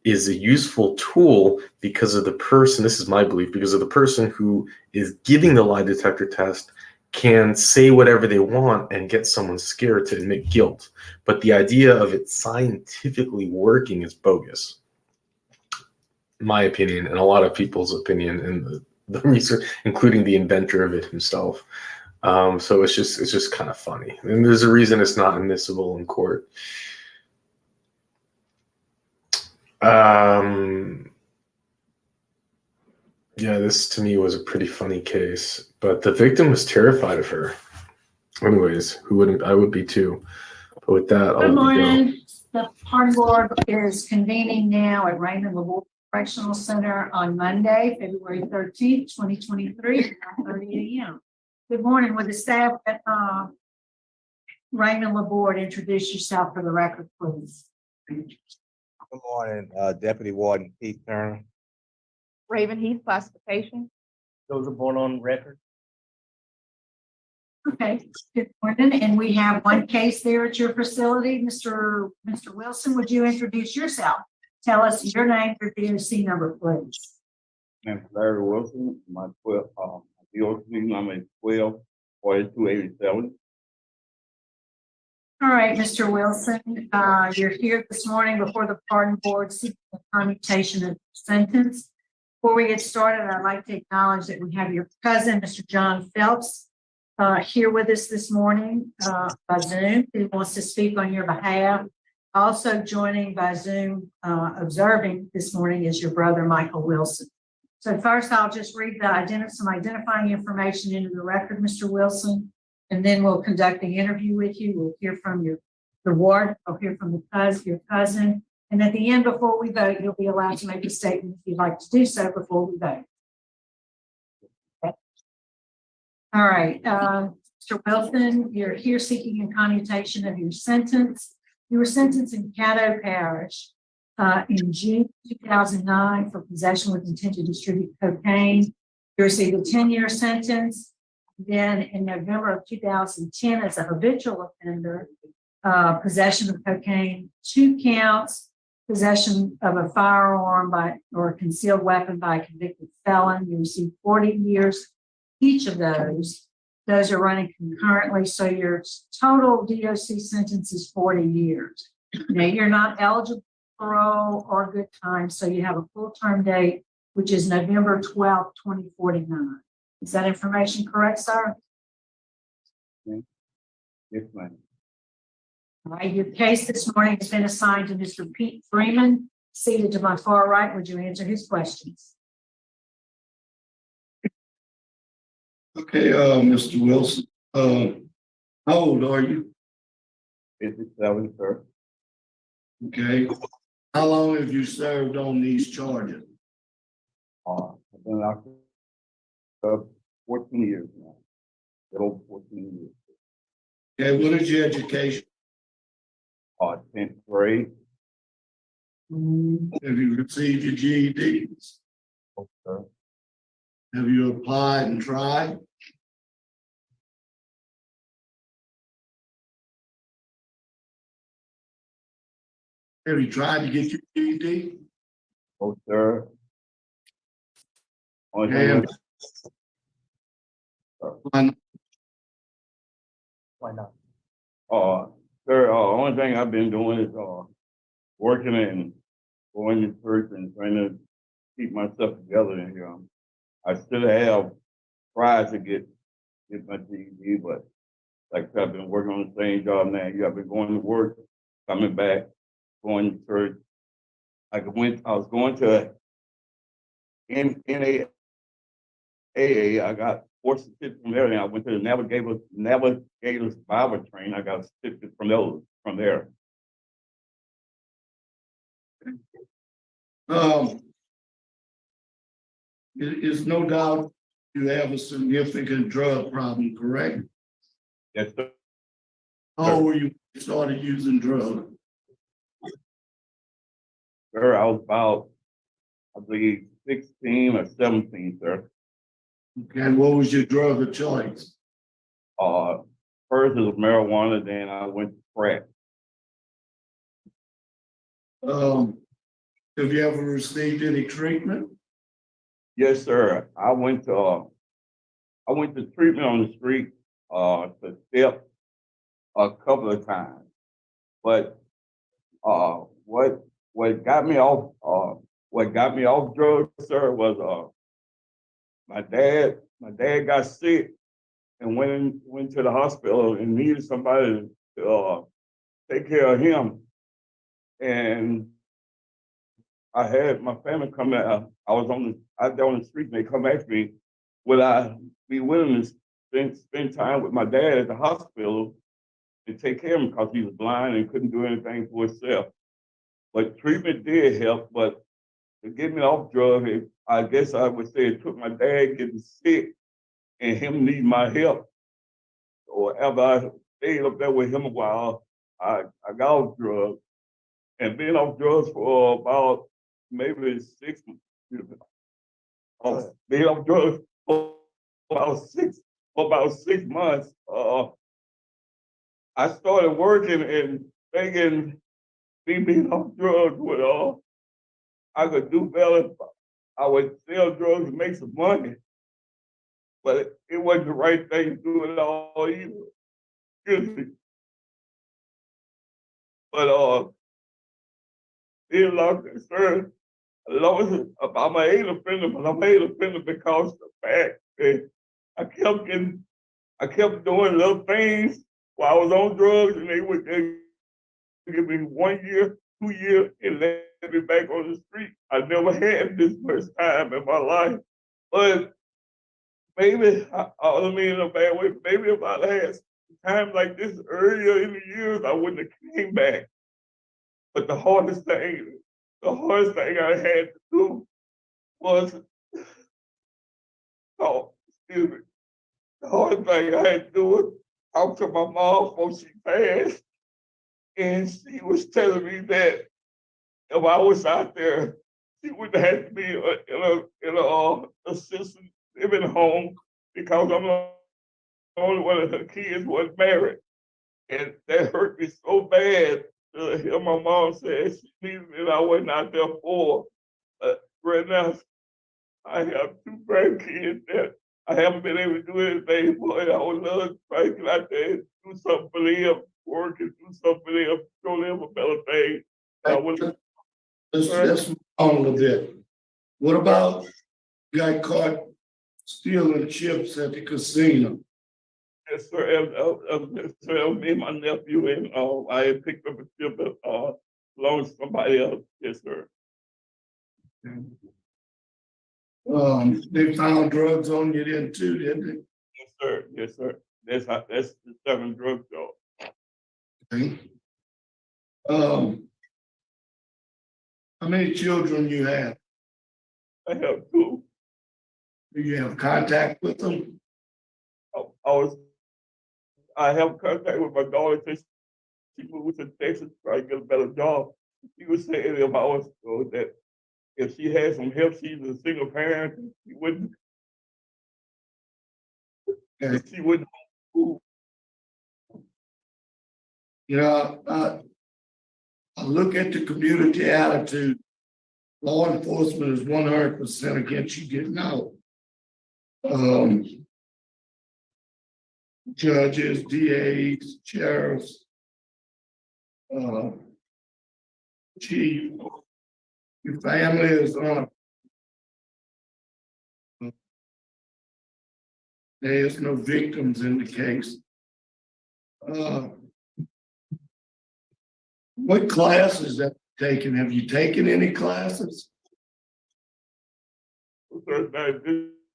is a useful tool because of the person, this is my belief, because of the person who is giving the lie detector test can say whatever they want and get someone scared to admit guilt. But the idea of it scientifically working is bogus, in my opinion, and a lot of people's opinion, and the research, including the inventor of it himself. So it's just kind of funny, and there's a reason it's not admissible in court. Yeah, this to me was a pretty funny case, but the victim was terrified of her. Anyways, who wouldn't? I would be too. But with that, Good morning. The pardon board is convening now at Raymond LaBorde Correctional Center on Monday, February 13th, 2023, at 9:30 a.m. Good morning. With the staff at Raymond LaBorde, introduce yourself for the record, please. Good morning, Deputy Warden Keith Turner. Raven Heath classification. Those are born on record. Okay, good morning. And we have one case there at your facility. Mr. Wilson, would you introduce yourself? Tell us your name, your DOC number, please. I'm Larry Wilson. My DOC number is 124287. All right, Mr. Wilson, you're here this morning before the pardon board seeking the commutation of sentence. Before we get started, I'd like to acknowledge that we have your cousin, Mr. John Phelps, here with us this morning by Zoom, who wants to speak on your behalf. Also joining by Zoom, observing this morning, is your brother, Michael Wilson. So first, I'll just read some identifying information into the record, Mr. Wilson, and then we'll conduct the interview with you. We'll hear from the ward. I'll hear from your cousin. And at the end, before we vote, you'll be allowed to make a statement if you'd like to do so before we vote. Okay. All right, Mr. Wilson, you're here seeking a commutation of your sentence. You were sentenced in Caddo Parish in June 2009 for possession with intent to distribute cocaine. You received a 10-year sentence. Then in November of 2010, as a habitual offender, possession of cocaine, 2 counts, possession of a firearm or a concealed weapon by a convicted felon. You received 40 years each of those. Those are running concurrently, so your total DOC sentence is 40 years. Now, you're not eligible for parole or good time, so you have a full term date, which is November 12th, 2049. Is that information correct, sir? Yes, ma'am. All right, your case this morning has been assigned to Mr. Pete Freeman, seated to my far right. Would you answer his questions? Okay, Mr. Wilson, how old are you? 57, sir. Okay, how long have you served on these charges? I've been out for 14 years now. Over 14 years. Okay, what is your education? 10th grade. Have you received your GED? Oh, sir. Have you applied and tried? Have you tried to get your GED? Oh, sir. And Why not? Sir, only thing I've been doing is working and going to church and trying to keep myself together. And I still have Cries to get my GED, but like I said, I've been working on the same job now. I've been going to work, coming back, going to church. I was going to NAAA. I got 4 certificates from there, and I went to the Navigators Bible training. I got a certificate from there. It's no doubt you have a significant drug problem, correct? Yes, sir. How old were you when you started using drugs? Sir, I was about, I believe, 16 or 17, sir. Okay, and what was your drug of choice? First it was marijuana, then I went to crack. Have you ever received any treatment? Yes, sir. I went to treatment on the street, to step a couple of times. But uh, what what got me off drugs, sir, was my dad got sick and went to the hospital and needed somebody to take care of him. And I had my family come out. I was out there on the street, and they come ask me, would I be willing to spend time with my dad at the hospital to take care of him because he was blind and couldn't do anything for himself. But treatment did help, but to get me off drugs, I guess I would say it took my dad getting sick and him needing my help. Or after I stayed up there with him a while, I got off drugs. And being off drugs for about maybe 6 being off drugs for about 6 months, I started working and thinking me being off drugs would I could do better. I would sell drugs and make some money, but it wasn't the right thing to do at all either. Excuse me. But being locked concerned, I'm an ain't offender, but I'm an offender because of the fact that I kept doing little things while I was on drugs, and they would give me 1 year, 2 years, and let me back on the street. I never had this much time in my life. But maybe, I don't mean in a bad way, maybe if I had times like this earlier in the years, I wouldn't have came back. But the hardest thing I had to do was, oh, excuse me, the hardest thing I had to do was talk to my mom before she passed. And she was telling me that if I was out there, she would have me in a assisted living home because I'm the only one of her kids wasn't married. And that hurt me so bad to hear my mom say she needed me and I wasn't out there for. Right now, I have 2 grandkids that I haven't been able to do anything for. And I would love to try to get out there and do something for them, work and do something for them, show them a better thing. I would, Let's move on a little bit. What about guy caught stealing chips at the casino? yes, sir. So me and my nephew and I had picked up a chip belongs to somebody else. Yes, sir. They found drugs on you then too, didn't Yes, sir. Yes, sir. That's the 7 drug dog. they? Okay. How many children you have? I have 2. Do you have contact with them? I have contact with my daughter since she moved to Texas to try to get a better job. She was saying if I was that if she had some help, she's a single parent. Okay. She wouldn't. You know, I look at the community attitude. Law enforcement is 100% against you getting out. Judges, DAs, sheriffs, chief, your family is on. There's no victims in the case. What classes have you taken? Have you taken any classes?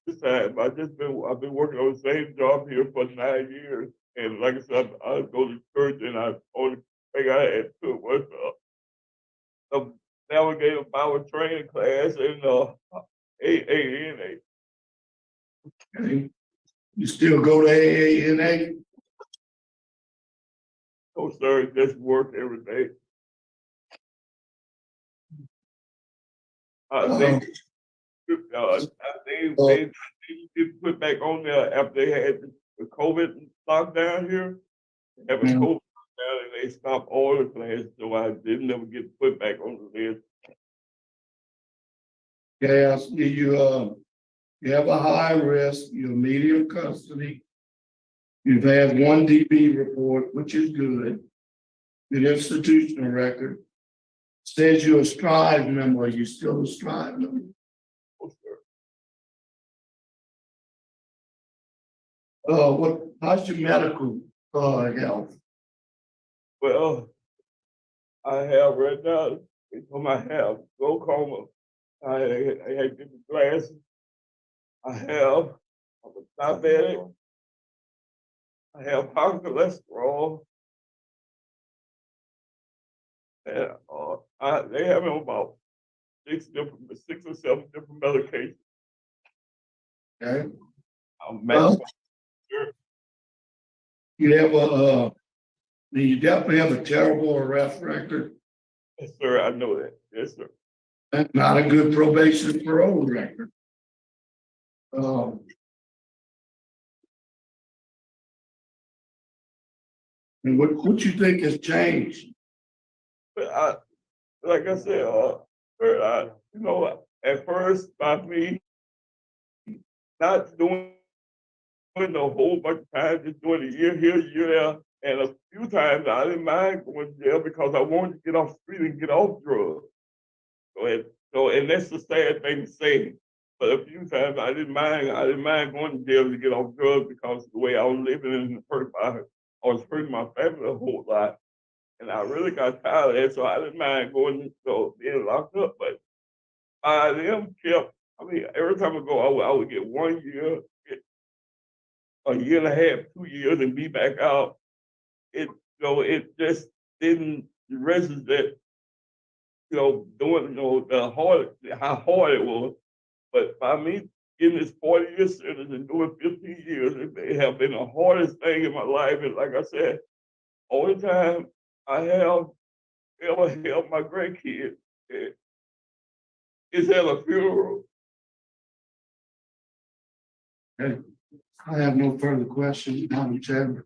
This time, I've been working on the same job here for 9 years, and like I said, I go to church, and I only thing I had to was a navigator power training class and AANA. Okay. You still go to AANA? So, sir, just work every day. They did put back on there after they had the COVID lockdown here. Having COVID lockdown, and they stopped all the classes, so I didn't ever get put back on the list. Yes, you have a high risk, you're medium custody. You've had one DB report, which is good. Good institutional record. Says you're a Strive member, are you still a Strive member? How's your medical, health? Well, I have right now, I have glaucoma. I have different glasses. I'm a diabetic. I have high cholesterol. And they have me on about six or seven different medications. Okay, I'm well, medical. you have you definitely have a terrible arrest record. Yes, sir, I know that. Yes, sir. That's not a good probation and parole record. Um, and what you think has changed? But like I said, sir, at first by me not doing a whole bunch of time, just doing a year here, a year there, and a few times I didn't mind going to jail because I wanted to get off the street and get off drugs. And that's the sad thing to say. But a few times I didn't mind going to jail to get off drugs because the way I was living and I was hurting my family a whole lot. And I really got tired of that, so I didn't mind going, being locked up. But I them kept, every time I go, I would get 1 year, get a year and a half, 2 years, and be back out. It just didn't register, doing, how hard it was. But by me getting this 40-year sentence and doing 15 years, it may have been the hardest thing in my life. And like I said, only time I have ever held my grandkids is at a funeral. Okay. I have no further questions, Madam Chairman.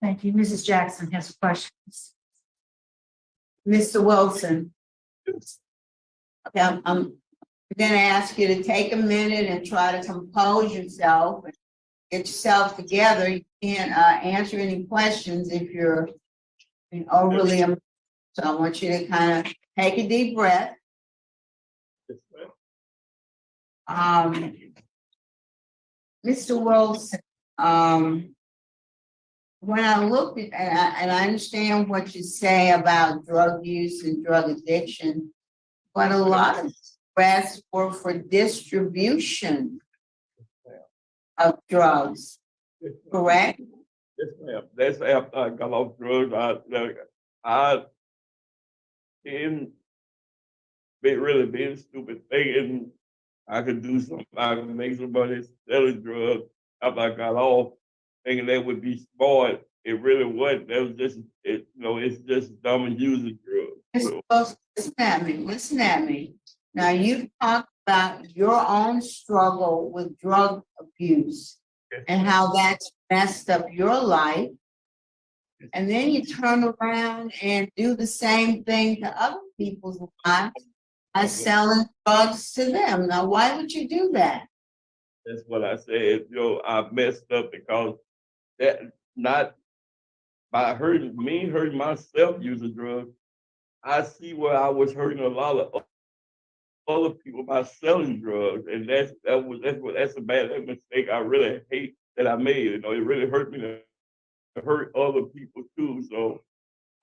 Thank you. Mrs. Jackson has questions. Mr. Wilson. Okay, I'm gonna ask you to take a minute and try to compose yourself, and get yourself together. You can't answer any questions if you're overly. So I want you to kind of take a deep breath. Mr. Wilson, when I looked at, and I understand what you say about drug use and drug addiction, but a lot of arrests were for distribution of drugs, correct? Yes, ma'am. That's after I got off drugs. I didn't really being stupid, thinking I could do something, I could make some money selling drugs after I got off, thinking that would be smart. It really wasn't. That was just it's just dumb and using drugs. Mr. Wilson, listen at me. Now you talked about your own struggle with drug abuse and how that's messed up your life. And then you turn around and do the same thing to other people's lives by selling drugs to them. Now, why would you do that? That's what I said. I messed up because that not by hurting myself using drugs. I see where I was hurting a lot of other people by selling drugs, and that's a bad mistake. I really hate that I made. It really hurt me to hurt other people too. So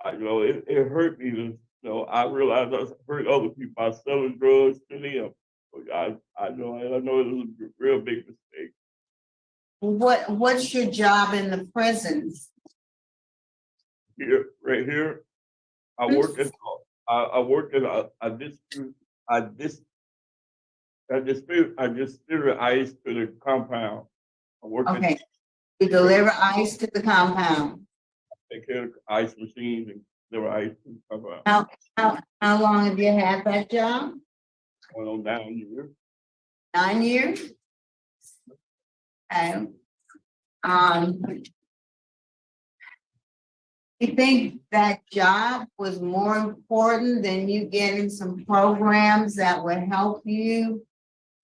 it hurt me to. I realized I was hurting other people by selling drugs to them. So I know it was a real big mistake. What's your job in the prisons? Right here, I work at I distribute ice to the compound. I work Okay, at you deliver ice to the compound. take care of ice machines and deliver ice to the compound. How long have you had that job? Going on down here. 9 years? Okay. You think that job was more important than you getting some programs that would help you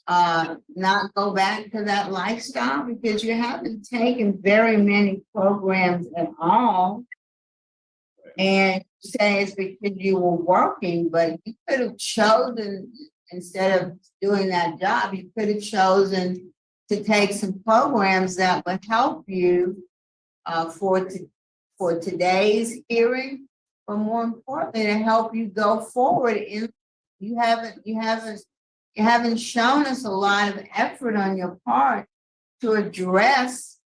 not go back to that lifestyle because you haven't taken very many programs at all. And you say it's because you were working, but you could have chosen, instead of doing that job, you could have chosen to take some programs that would help you for today's hearing, but more importantly, to help you go forward. You haven't shown us a lot of effort on your part to address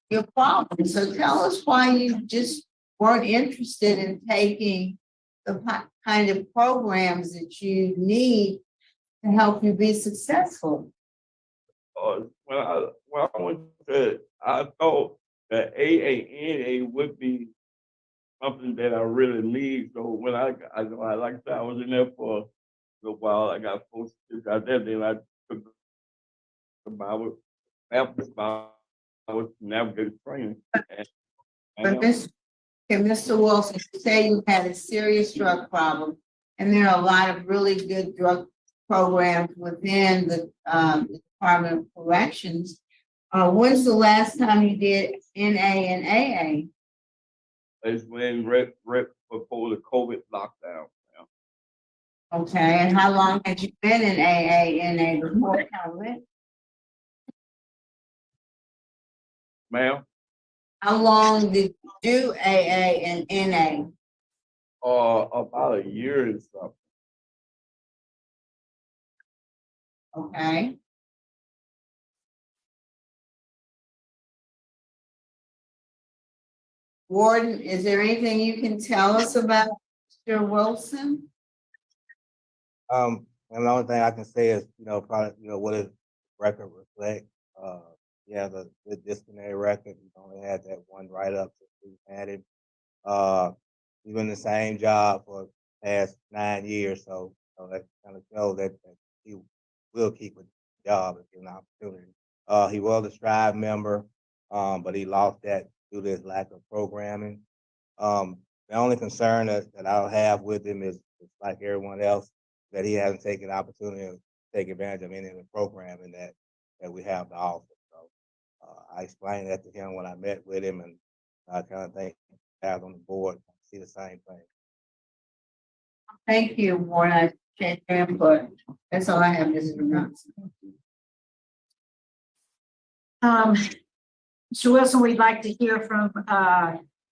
your problem. So tell us why you just weren't interested in taking the kind of programs that you need to help you be successful. When I went to, I thought that AANA would be something that I really need. So when like I said, I was in there for a little while. I got posted out there. Then I took about after I was navigator training. But Mr. Wilson, you say you had a serious drug problem, and there are a lot of really good drug programs within the Department of Corrections. When's the last time you did NA and AA? It's when right before the COVID lockdown. Okay, and how long had you been in AA, NA before COVID? Ma'am, How long did you do AA and NA? about a year and something. Okay. Warden, is there anything you can tell us about Mr. Wilson? And the only thing I can say is, probably, what his record reflect. Yeah, the disciplinary record, he's only had that one write-up since we've had him. He's been in the same job for the past 9 years, so that kind of shows that he will keep a job if given an opportunity. He was a Strive member, but he lost that due to his lack of programming. The only concern that I'll have with him is like everyone else, that he hasn't taken the opportunity to take advantage of any of the programming that we have to offer. So I explained that to him when I met with him, and I kind of think guys on the board see the same thing. Thank you, Warren. I appreciate your input. That's all I have, Mr. Johnson. Mr. Wilson, we'd like to hear from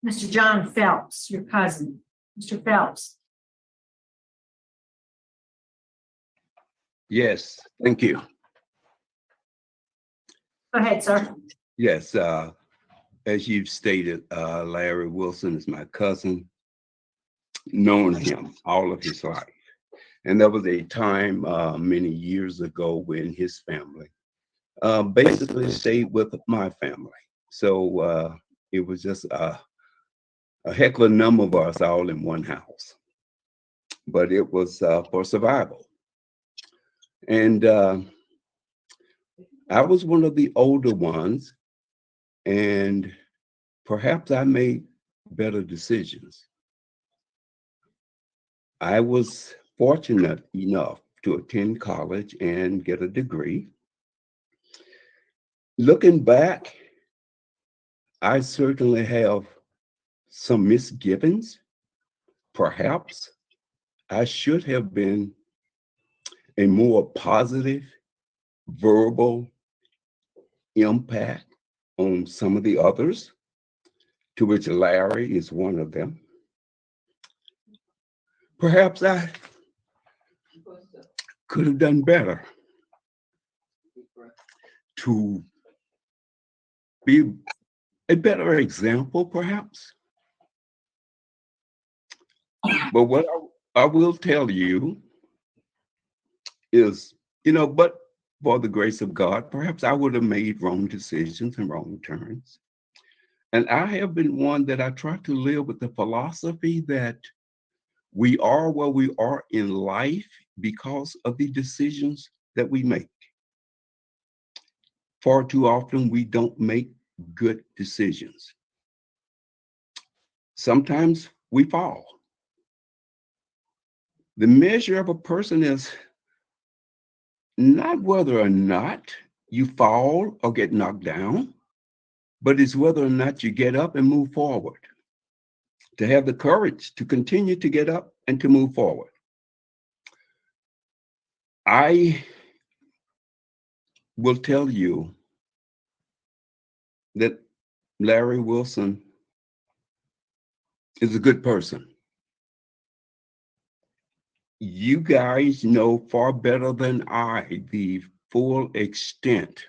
Mr. John Phelps, your cousin. Mr. Phelps. Yes, thank you. Go ahead, sir. Yes, as you've stated, Larry Wilson is my cousin, known him all of his life. And there was a time many years ago when his family basically stayed with my family. So it was just a heck of a number of us all in one house. But it was for survival. And I was one of the older ones, and perhaps I made better decisions. I was fortunate enough to attend college and get a degree. Looking back, I certainly have some misgivings. Perhaps I should have been a more positive verbal impact on some of the others, to which Larry is one of them. Perhaps I could have done better to be a better example, perhaps. But what I will tell you is, but for the grace of God, perhaps I would have made wrong decisions and wrong turns. And I have been one that I try to live with the philosophy that we are where we are in life because of the decisions that we make. Far too often, we don't make good decisions. Sometimes we fall. The measure of a person is not whether or not you fall or get knocked down, but it's whether or not you get up and move forward, to have the courage to continue to get up and to move forward. I will tell you that Larry Wilson is a good person. You guys know far better than I the full extent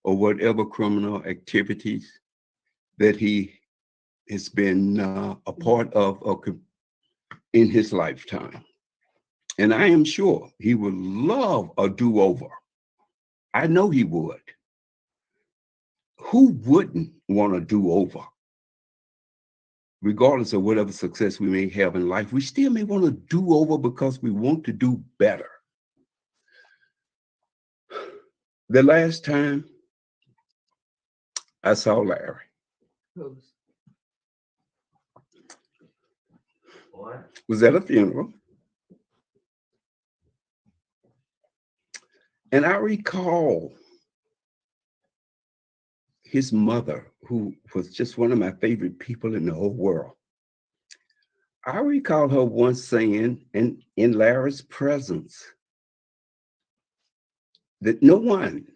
of whatever criminal activities that he has been a part of in his lifetime. And I am sure he would love a do-over. I know he would. Who wouldn't want a do-over? Regardless of whatever success we may have in life, we still may want to do over because we want to do better. The last time I saw Larry was at a funeral. And I recall his mother, who was just one of my favorite people in the whole world. I recall her once saying, and in Larry's presence, that no one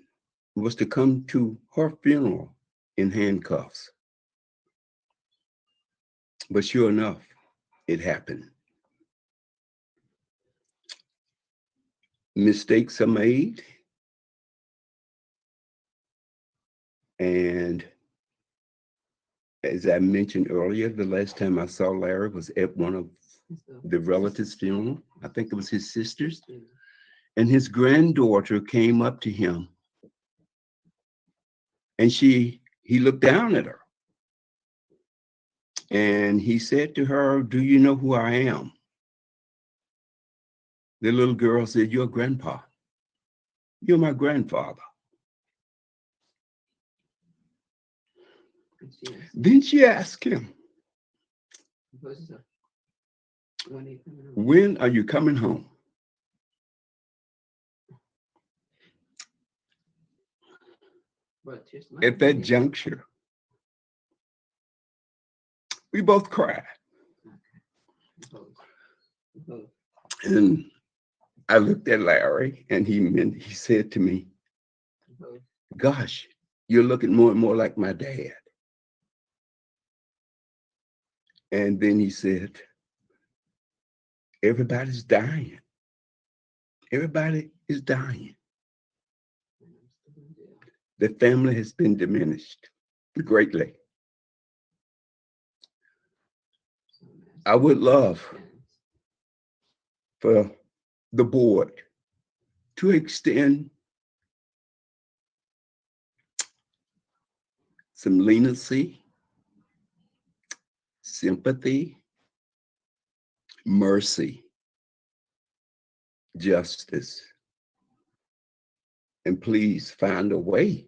was to come to her funeral in handcuffs. But sure enough, it happened. Mistakes are made. And as I mentioned earlier, the last time I saw Larry was at one of the relatives' funeral. I think it was his sister's. And his granddaughter came up to him. And he looked down at her. And he said to her, "Do you know who I am?" The little girl said, "You're grandpa. You're my grandfather." Then she asked him, "When are you coming home?" At that juncture, we both cried. And I looked at Larry and he said to me, "Gosh, you're looking more and more like my dad." And then he said, "Everybody's dying. Everybody is dying. The family has been diminished greatly. I would love for the board to extend some leniency, sympathy, mercy, justice, and please find a way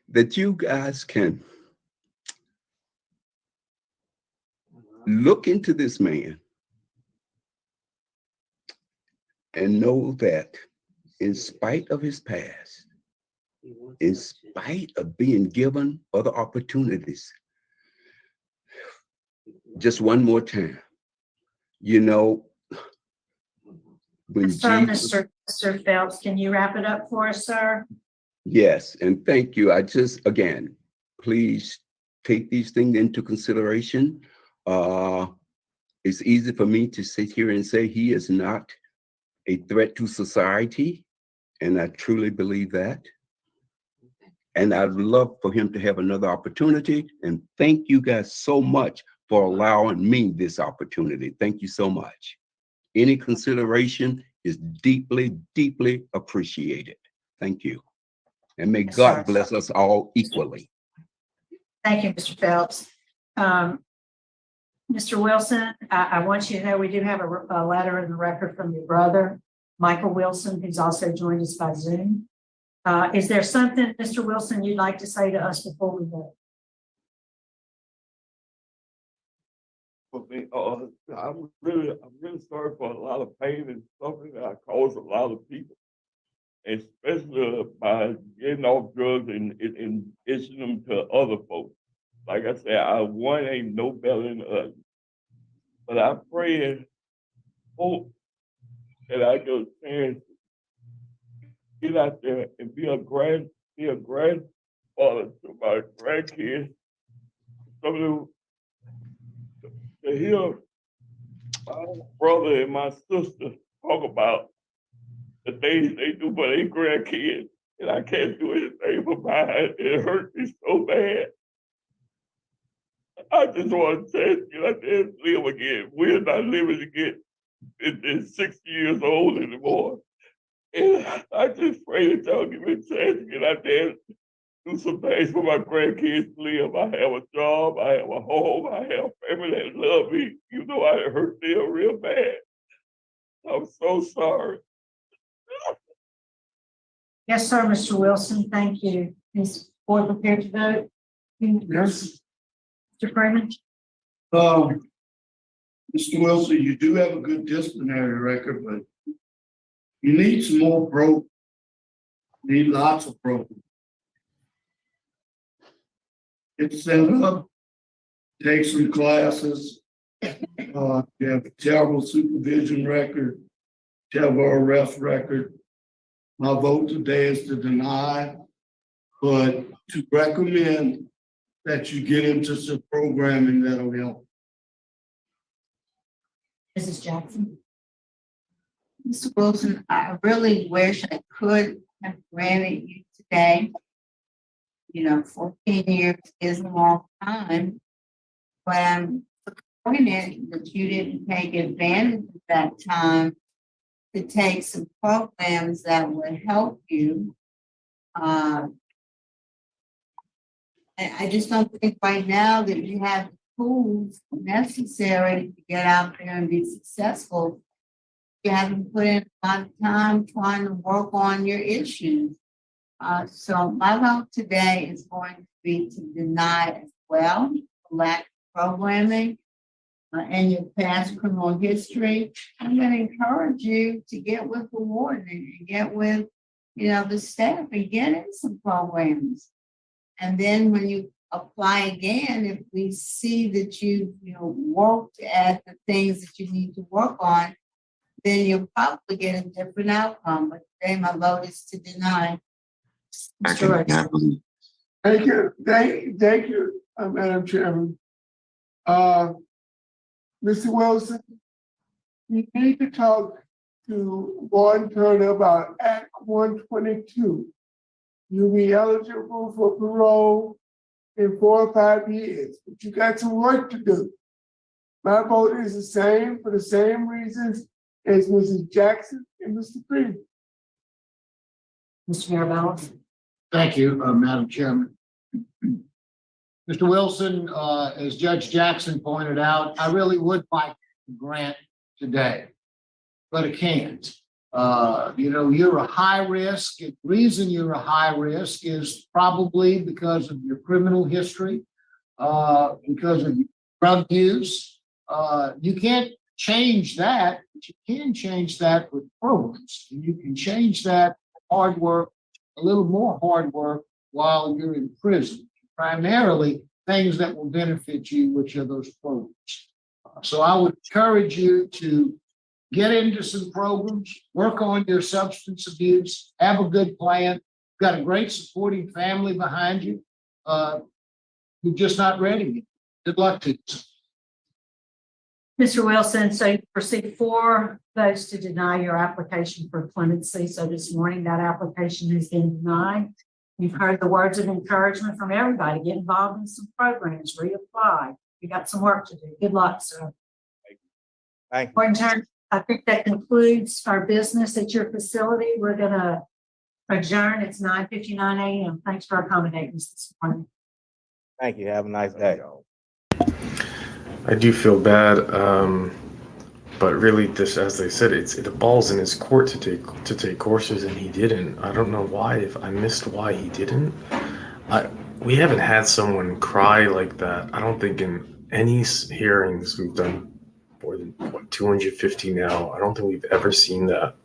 that you guys can look into this man and know that in spite of his past, in spite of being given other opportunities, just one more time, you know, when Sir, Jesus, Mr. Phelps, can you wrap it up for us, sir? yes, and thank you. I just, again, please take these things into consideration. It's easy for me to sit here and say he is not a threat to society, and I truly believe that. And I'd love for him to have another opportunity. And thank you guys so much for allowing me this opportunity. Thank you so much. Any consideration is deeply, deeply appreciated. Thank you. And may Yes, God sir. bless us all equally. Thank you, Mr. Phelps. Mr. Wilson, I want you to know we do have a letter in the record from your brother, Michael Wilson, who's also joined us by Zoom. Is there something, Mr. Wilson, you'd like to say to us before we go? for me. I'm really sorry for a lot of pain and suffering that I caused a lot of people, especially by getting off drugs and issuing them to other folks. Like I said, one ain't no better than the other. But I pray and hope that I get a chance to get out there and be a grandfather to my grandkids. Some of them to hear my brother and my sister talk about the things they do for their grandkids, and I can't do anything for mine. It hurt me so bad. I just want to get out there and live again. We're not living again in 60 years old anymore. And I just pray that y'all give me a chance to get out there and do some things for my grandkids to live. I have a job, I have a home, I have family that love me. You know, I hurt them real bad. I'm so sorry. Yes, sir, Mr. Wilson, thank you. Is board prepared to vote? Yes. Mr. Freeman? Mr. Wilson, you do have a good disciplinary record, but you need some more programs. Need lots of programs. Get set up, take some classes. You have a terrible supervision record, terrible arrest record. My vote today is to deny, but to recommend that you get into some programming that'll help. Mrs. Jackson? Mr. Wilson, I really wish I could have granted you today. 14 years is a long time, but I'm disappointed that you didn't take advantage of that time to take some programs that would help you. I just don't think right now that you have the tools necessary to get out there and be successful. You haven't put in a lot of time trying to work on your issues. So my vote today is going to be to deny as well, lack of programming and your past criminal history. I'm going to encourage you to get with the warden and get with, the staff and get in some programs. And then when you apply again, if we see that you've worked at the things that you need to work on, then you'll probably get a different outcome. But today my vote is to deny. Thank you. Thank you, Madam Chairman. Mr. Wilson, you need to talk to Warden Turner about Act 122. You'll be eligible for parole in 4 or 5 years, but you got some work to do. My vote is the same for the same reasons as Mrs. Jackson and Mr. Freeman. Mr. Mirabella? Thank you, Madam Chairman. Mr. Wilson, as Judge Jackson pointed out, I really would like to grant today, but I can't. You're a high risk. The reason you're a high risk is probably because of your criminal history, because of your drug use. You can't change that, but you can change that with programs. And you can change that with hard work, a little more hard work while you're in prison. Primarily things that will benefit you, which are those programs. So I would encourage you to get into some programs, work on your substance abuse, have a good plan. You've got a great supporting family behind you. You're just not ready yet. Good luck to you. Mr. Wilson, so you received 4 votes to deny your application for clemency. So this morning that application has been denied. You've heard the words of encouragement from everybody. Get involved in some programs, reapply. You got some work to do. Good luck, sir. Thank you. Warden Turner, I think that concludes our business at your facility. We're going to adjourn. It's 9:59 a.m. Thanks for accommodating us this morning. Thank you. Have a nice day. I do feel bad, but really, this, as they said, the ball's in his court to take courses, and he didn't. I don't know why. If I missed why he didn't, we haven't had someone cry like that. I don't think in any hearings. We've done more than 250 now. I don't think we've ever seen that.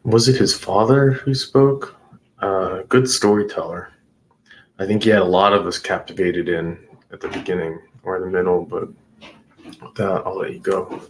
Was it his father who spoke? Good storyteller. I think he had a lot of us captivated in at the beginning or in the middle, but with that, I'll let you go.